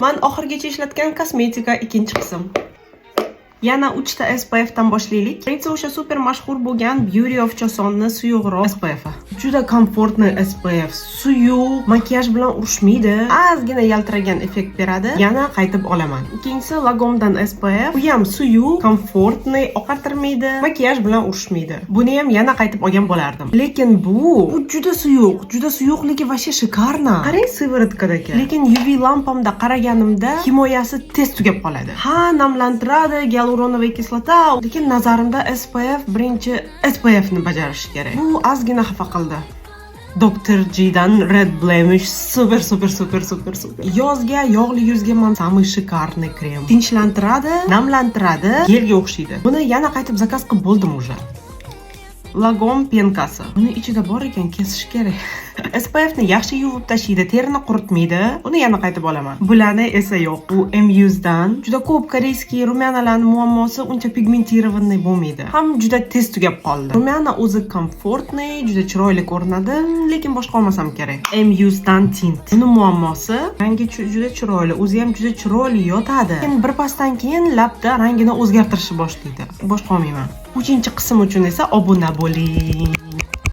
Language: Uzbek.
Men oxirgacha ishlatgan kosmetika ikkinchi qism. Yana 3 ta SPF dan boshlaylik. Birinchisi o'sha super mashhur bo'lgan Beauty of Chosonni suyuqroq SPF. Juda komfortli SPF. Suyuq, makiyaj bilan urushmaydi. Ozgina yaltiragan effekt beradi. Yana qaytib olaman. Ikkinchisi Lagomdan SPF. Bu ham suyuq, komfortli, oqartirmaydi, makiyaj bilan urushmaydi. Buni ham yana qaytib olgan bo'lardim. Lekin bu juda suyuq, juda suyuqligi vashya shikarna. Qarang sivorotkadagi. Lekin UV lampamda qaraganimda himoyasi tez tugab qoladi. Ha, namlantiradi, gyaluronoviy kislota, lekin nazarimda SPF birinchi SPF ni bajarishi kerak. Bu ozgina xafa qildi. Dr. G'dan Red Blemish super. Yozga, yog'li yuzga ham samый shikarniy krem. Tinchlantiradi, namlantiradi, gelga o'xshaydi. Buni yana qaytib zakaz qilib bo'ldim уже. Lagom penkasi. Buni ichida bor ekan, kesish kerak. SPF ni yaxshi yuvib tashlaydi, terini quritmaydi. Buni yana qaytib olaman. Bularni esa yo'q. Bu MUS'dan juda ko'p koreyskiy rumyanalarning muammosi uncha pigmentirovanniy bo'lmaydi. Ham juda tez tugab qoldi. Rumyana o'zi komfortniy, juda chiroyli ko'rinadi, lekin boshqa olmasam kerak. MUS'dan tint. Buni muammosi rangi juda chiroyli, o'zi ham juda chiroyli yotadi. Lekin bir pasdan keyin labda rangini o'zgartirishni boshlaydi. Boshqa olmayman. 3-qism uchun esa obuna bo'ling.